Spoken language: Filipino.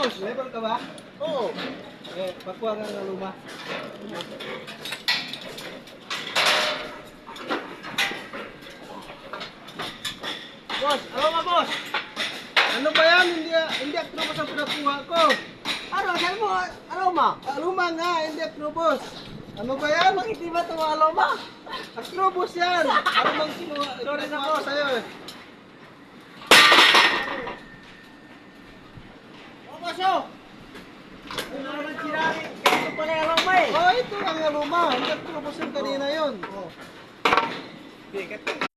boss. Level ka ba? Oo. Eh, pagkuha ka ng luma. Boss, aroma boss. Ano ba yan? Hindi akrobos ang pinakuha ko. Ano, saan mo aroma? Luma nga, hindi akrobos. Ano ba yan? Bakit di ba ito aroma? Akrobos yan. Ano bang kinuha? Sorry na, Pinakuha ko boss. sa'yo eh. Oh, boss, oh. Ano naman sinari? Ito pala yung aroma eh. Oh, ito ang luma. Hindi akrobos yung kanina yun. Oh. Okay,